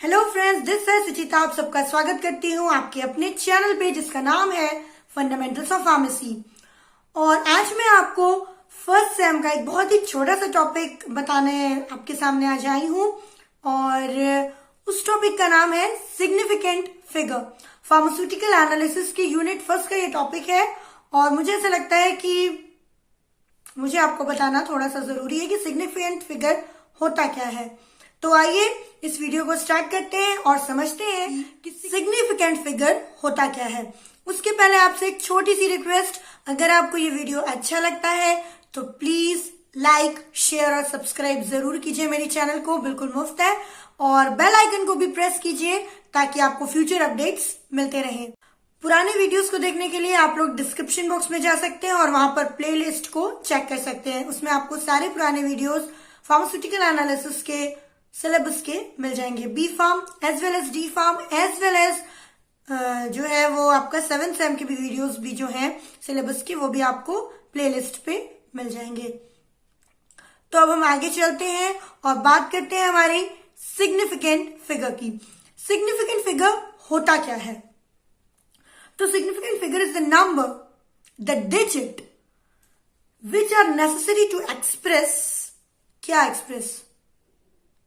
Hello friends, this है सुचिता। आप सबका स्वागत करती हूँ आपके अपने चैनल पे जिसका नाम है फंडामेंटल्स ऑफ फार्मेसी। और आज मैं आपको फर्स्ट सेम का एक बहुत ही छोटा सा टॉपिक बताने आपके सामने आज आई हूँ। और उस टॉपिक का नाम है सिग्निफिकेंट फिगर। फार्मास्यूटिकल एनालिसिस के यूनिट फर्स्ट का ये टॉपिक है और मुझे ऐसा लगता है कि मुझे आपको बताना थोड़ा सा जरूरी है कि सिग्निफिकेंट फिगर होता क्या है। तो आइए इस वीडियो को स्टार्ट करते हैं और समझते हैं कि सिग्निफिकेंट फिगर होता क्या है। उसके पहले आपसे एक छोटी सी रिक्वेस्ट, अगर आपको ये वीडियो अच्छा लगता है तो प्लीज लाइक, शेयर और सब्सक्राइब जरूर कीजिए मेरे चैनल को, बिल्कुल मुफ्त है। और बेल आइकन को भी प्रेस कीजिए ताकि आपको फ्यूचर अपडेट्स मिलते रहें। पुराने वीडियोस को देखने के लिए आप लोग डिस्क्रिप्शन बॉक्स में जा सकते हैं और वहां पर प्लेलिस्ट को चेक कर सकते हैं। उसमें आपको सारे पुराने वीडियोस फार्मास्यूटिकल एनालिसिस के सिलेबस के मिल जाएंगे, B pharm as well as D pharm as well as जो है वो आपका 7th सेम के भी वीडियोस भी जो है सिलेबस के, वो भी आपको प्लेलिस्ट पे मिल जाएंगे। तो अब हम आगे चलते हैं और बात करते हैं हमारी सिग्निफिकेंट फिगर की। सिग्निफिकेंट फिगर होता क्या है? तो significant figure is the number, the digit which are necessary to express, क्या express?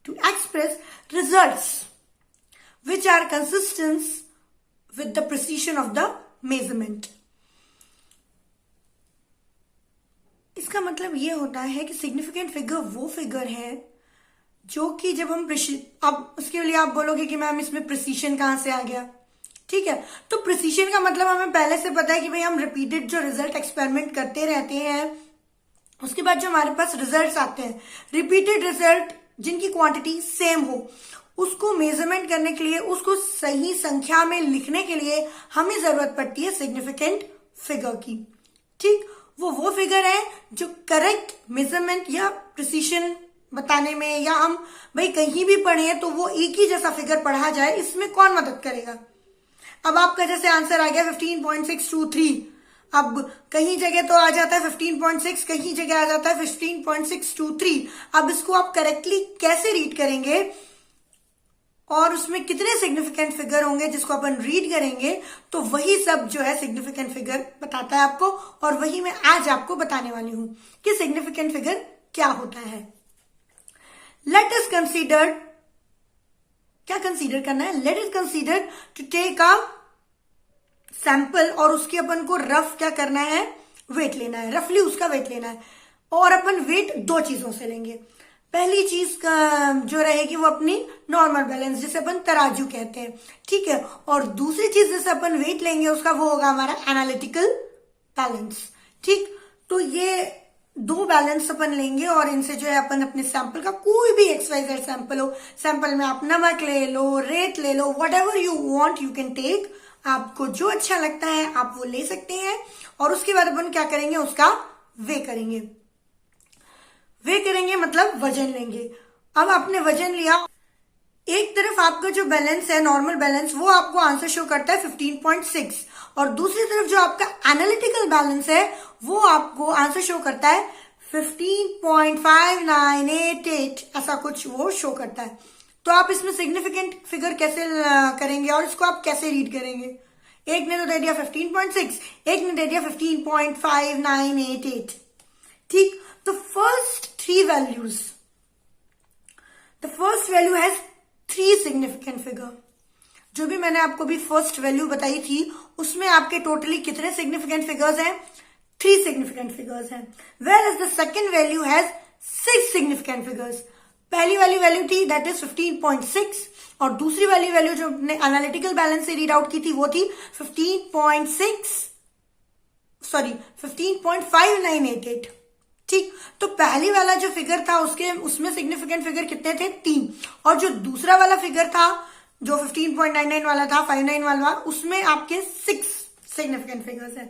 To express results which are consistent with the precision of the measurement. इसका मतलब ये होता है कि सिग्निफिकेंट फिगर वो फिगर है जो कि जब हम अब उसके लिए आप बोलोगे कि मैम इसमें प्रिसीशन कहां से आ गया? ठीक है, तो प्रिसीशन का मतलब हमें पहले से पता है कि भाई हम रिपीटेड जो रिजल्ट एक्सपेरिमेंट करते रहते हैं, उसके बाद जो हमारे पास रिजल्ट्स आते हैं, रिपीटेड रिजल्ट जिनकी क्वांटिटी सेम हो, उसको मेजरमेंट करने के लिए, उसको सही संख्या में लिखने के लिए हमें जरूरत पड़ती है सिग्निफिकेंट फिगर की। ठीक, वो फिगर है जो करेक्ट मेजरमेंट या प्रिसीशन बताने में, या हम भाई कहीं भी पढ़े तो वो एक ही जैसा फिगर पढ़ा जाए, इसमें कौन मदद करेगा? अब आपका जैसे आंसर आ गया 15.623, अब कहीं जगह तो आ जाता है 15.6, कहीं जगह आ जाता है 15.623। अब इसको आप करेक्टली कैसे रीड करेंगे और उसमें कितने सिग्निफिकेंट फिगर होंगे जिसको अपन रीड करेंगे, तो वही सब जो है सिग्निफिकेंट फिगर बताता है आपको। और वही मैं आज आपको बताने वाली हूं कि सिग्निफिकेंट फिगर क्या होता है। लेट अस कंसीडर, क्या कंसीडर करना है? Let us consider to take a sample और उसके अपन को रफ क्या करना है? वेट लेना है, रफली उसका वेट लेना है। और अपन वेट दो चीजों से लेंगे। पहली चीज जो रहेगी वो अपनी नॉर्मल बैलेंस, जिसे अपन तराजू कहते हैं, ठीक है। और दूसरी चीज जैसे अपन वेट लेंगे उसका, वो होगा हमारा एनालिटिकल बैलेंस। ठीक, तो ये दो बैलेंस अपन लेंगे और इनसे जो है अपन अपने सैंपल का, कोई भी XYZ सैंपल हो, सैंपल में आप नमक ले लो, रेत ले लो, whatever you want you can take, आपको जो अच्छा लगता है आप वो ले सकते हैं। और उसके बाद अपन क्या करेंगे? उसका वे करेंगे। वे करेंगे मतलब वजन लेंगे। अब आपने वजन लिया, एक तरफ आपका जो बैलेंस है, नॉर्मल बैलेंस, वो आपको आंसर शो करता है 15.6, और दूसरी तरफ जो आपका एनालिटिकल बैलेंस है वो आपको आंसर शो करता है 15.5988, ऐसा कुछ वो शो करता है। तो आप इसमें सिग्निफिकेंट फिगर कैसे करेंगे और इसको आप कैसे रीड करेंगे? एक ने तो दे दिया 15.6, एक ने दे दिया 15.5988। ठीक, तो first value has 3 significant figure. जो भी मैंने आपको भी फर्स्ट वैल्यू बताई थी उसमें आपके टोटली कितने सिग्निफिकेंट फिगर्स हैं? 3 सिग्निफिकेंट फिगर्स हैं। Whereas the second value has 6 significant figures. पहली वाली वैल्यू थी दैट इज 15.6 और दूसरी वाली वैल्यू जो हमने एनालिटिकल बैलेंस से रीड आउट की थी वो थी 15.5988। ठीक, तो पहली वाला जो फिगर था उसमें सिग्निफिकेंट फिगर कितने थे? 3। और जो दूसरा वाला फिगर था जो 15.99 वाला था, 59 वाला, उसमें आपके 6 सिग्निफिकेंट फिगर्स है,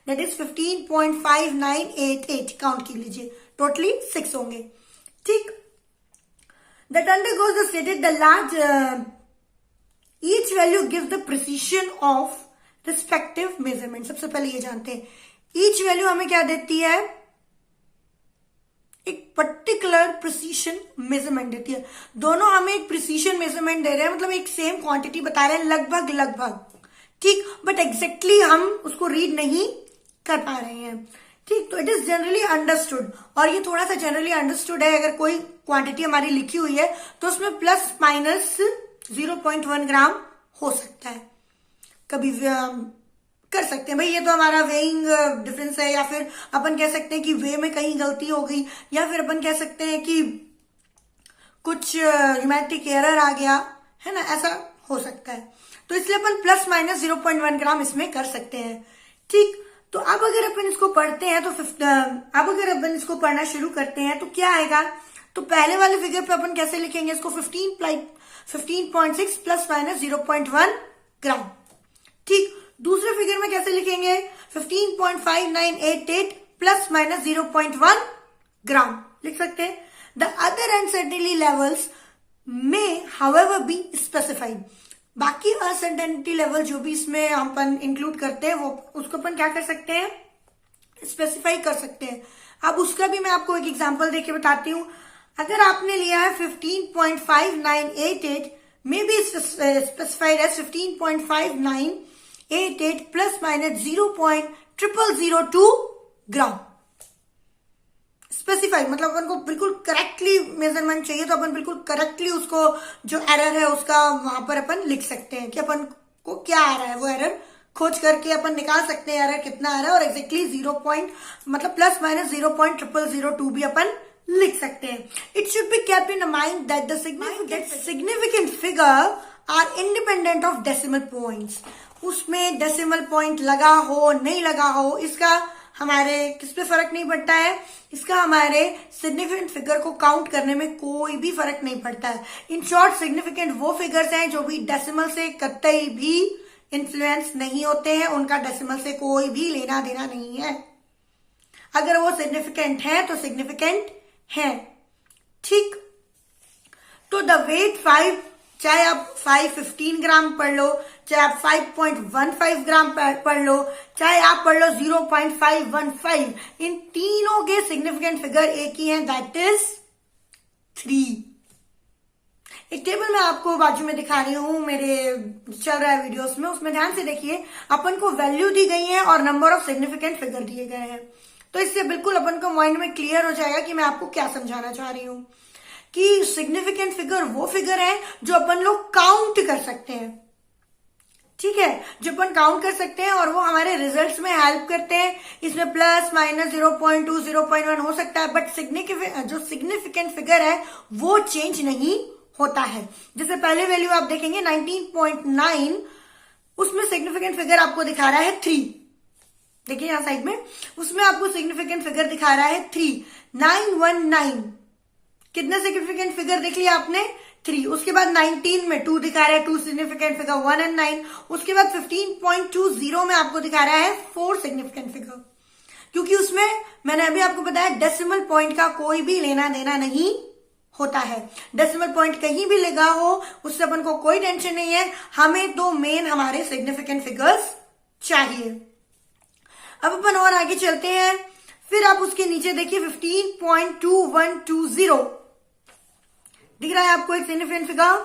दैट इज 15.5988। काउंट कर लीजिए, टोटली 6 होंगे। ठीक, that undergoes the stated the large each value gives the precision of respective measurement। सबसे पहले ये जानते हैं each value हमें क्या देती है? एक पर्टिकुलर प्रिसीशन मेजरमेंट देती है। दोनों हमें एक प्रिसीशन मेजरमेंट दे रहे हैं, मतलब एक सेम क्वांटिटी बता रहे हैं लगभग लगभग, ठीक, बट एग्जैक्टली हम उसको रीड नहीं कर पा रहे हैं, ठीक। तो इट इज जनरली अंडरस्टूड, और ये थोड़ा सा जनरली अंडरस्टूड है। अगर कोई क्वांटिटी हमारी लिखी हुई है तो उसमें प्लस माइनस 0.1 ग्राम हो सकता है, कभी कर सकते हैं भाई ये तो हमारा वेइंग डिफरेंस है, या फिर अपन कह सकते हैं कि वे में कहीं गलती हो गई, या फिर अपन कह सकते हैं कि कुछ न्यूमेरिक एरर आ गया है ना, ऐसा हो सकता है। तो इसलिए अपन प्लस माइनस 0.1 ग्राम इसमें कर सकते हैं, ठीक। तो अब अगर अपन इसको पढ़ते हैं तो अब अगर अपन इसको पढ़ना शुरू करते हैं तो क्या आएगा, तो पहले वाले फिगर पे अपन कैसे लिखेंगे इसको, 15.6 प्लस माइनस 0.1 ग्राम, ठीक। दूसरे फिगर में कैसे लिखेंगे, 15.5988 प्लस माइनस 0.1 ग्राम लिख सकते हैं। द अदर अनसर्टेनिटी लेवल्स में हाउएवर बी स्पेसिफाइड, बाकी अनसर्टेनिटी लेवल जो भी इसमें अपन इंक्लूड करते हैं वो उसको अपन क्या कर सकते हैं, स्पेसिफाई कर सकते हैं। अब उसका भी मैं आपको एक एग्जांपल देके बताती हूं। अगर आपने लिया है 15.5988 में be specified as 15.5988 plus minus 0.0002 gram, specify मतलब अपन को बिल्कुल करेक्टली मेजरमेंट चाहिए, तो अपन बिल्कुल करेक्टली उसको जो एरर है उसका वहां पर अपन लिख सकते हैं कि अपन को क्या आ रहा है, वो एरर खोज करके अपन निकाल सकते हैं एरर कितना आ रहा है, और एग्जैक्टली 0. मतलब प्लस माइनस 0.0002 भी अपन लिख सकते हैं। It should be kept in mind that the significant figure are independent of decimal points. उसमें डेसिमल पॉइंट लगा हो नहीं लगा हो इसका हमारे किस पे फर्क नहीं पड़ता है, इसका हमारे सिग्निफिकेंट फिगर को काउंट करने में कोई भी फर्क नहीं पड़ता है। इन शॉर्ट सिग्निफिकेंट वो फिगर्स हैं जो भी डेसिमल से कतई भी इन्फ्लुएंस नहीं होते हैं, उनका डेसिमल से कोई भी लेना देना नहीं है। अगर वो सिग्निफिकेंट है तो सिग्निफिकेंट है, ठीक। तो द वेट 5, चाहे आप 515 ग्राम पढ़ लो, चाहे आप 5.15 ग्राम पढ़ लो, चाहे आप पढ़ लो 0.515, इन तीनों के सिग्निफिकेंट फिगर एक ही है, दैट इज 3। एक टेबल मैं आपको बाजू में दिखा रही हूं, मेरे चल रहा है वीडियोस में, उसमें ध्यान से देखिए, अपन को वैल्यू दी गई है और नंबर ऑफ सिग्निफिकेंट फिगर दिए गए हैं। तो इससे बिल्कुल अपन को माइंड में क्लियर हो जाएगा कि मैं आपको क्या समझाना चाह रही हूं, कि सिग्निफिकेंट फिगर वो फिगर है जो अपन लोग काउंट कर सकते हैं, ठीक है, जो अपन काउंट कर सकते हैं और वो हमारे रिजल्ट्स में हेल्प करते हैं। इसमें प्लस माइनस 0.2 0.1 हो सकता है, बट जो सिग्निफिकेंट फिगर है वो चेंज नहीं होता है। जैसे पहले वैल्यू आप देखेंगे 19.9, उसमें सिग्निफिकेंट फिगर आपको दिखा रहा है 3, देखिए यहां साइड में, उसमें आपको सिग्निफिकेंट फिगर दिखा रहा है 3। 919 कितने सिग्निफिकेंट फिगर देख लिया आपने, 3। उसके बाद 19 में 2 दिखा रहा है, 2 सिग्निफिकेंट फिगर, 1 और 9। उसके बाद 15.20 में आपको दिखा रहा है 4 सिग्निफिकेंट फिगर, क्योंकि उसमें मैंने अभी आपको बताया डेसिमल पॉइंट का कोई भी लेना देना नहीं होता है। डेसिमल पॉइंट कहीं भी लगा हो उससे अपन को कोई टेंशन नहीं है, हमें तो मेन हमारे सिग्निफिकेंट फिगर्स चाहिए। अब अपन और आगे चलते हैं, फिर आप उसके नीचे देखिए 15.2120 दिख रहा है आपको एक सिग्निफिकेंट फिगर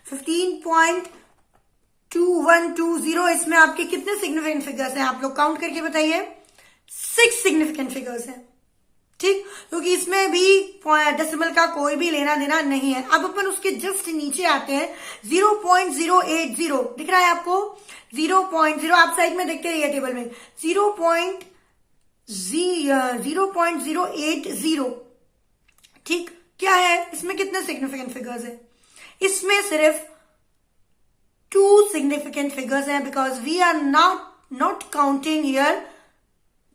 15.2120। इसमें आपके कितने सिग्निफिकेंट फिगर्स हैं, आप लोग काउंट करके बताइए। 6 सिग्निफिकेंट फिगर्स हैं, ठीक, क्योंकि इसमें भी डेसिमल का कोई भी लेना देना नहीं है। अब अपन उसके जस्ट नीचे आते हैं, 0.080 दिख रहा है आपको, 0.0, आप साइड में देखते रहिए टेबल में, 0.080, ठीक। क्या है इसमें, कितने सिग्निफिकेंट फिगर्स है, इसमें सिर्फ 2 सिग्निफिकेंट फिगर्स हैं, because we are not counting here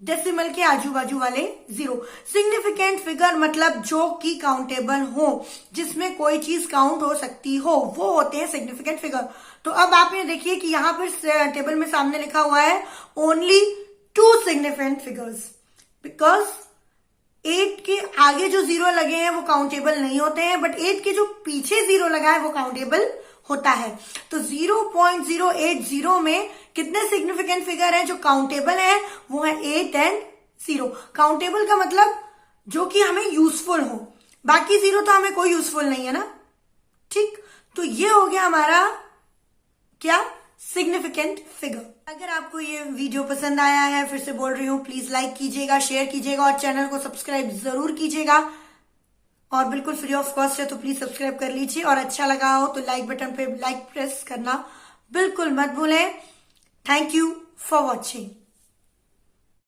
decimal के आजू बाजू वाले 0। सिग्निफिकेंट फिगर मतलब जो कि काउंटेबल हो, जिसमें कोई चीज काउंट हो सकती हो, वो होते हैं सिग्निफिकेंट फिगर। तो अब आप ये देखिए कि यहां पर टेबल में सामने लिखा हुआ है ओनली 2 सिग्निफिकेंट फिगर्स, बिकॉज 8 के आगे जो 0 लगे हैं वो काउंटेबल नहीं होते हैं, बट 8 के जो पीछे 0 लगा है वो काउंटेबल होता है। तो 0.080 में कितने सिग्निफिकेंट फिगर हैं जो काउंटेबल हैं, वो है 8 और 0। काउंटेबल का मतलब जो कि हमें यूजफुल हो, बाकी 0 तो हमें कोई यूजफुल नहीं है ना। ठीक, तो ये हो गया हमारा क्या, सिग्निफिकेंट फिगर। अगर आपको ये वीडियो पसंद आया है, फिर से बोल रही हूँ, प्लीज लाइक कीजिएगा, शेयर कीजिएगा और चैनल को सब्सक्राइब जरूर कीजिएगा। और बिल्कुल फ्री ऑफ कॉस्ट है, तो प्लीज सब्सक्राइब कर लीजिए। और अच्छा लगा हो तो लाइक बटन पे लाइक प्रेस करना बिल्कुल मत भूलें। Thank you for watching.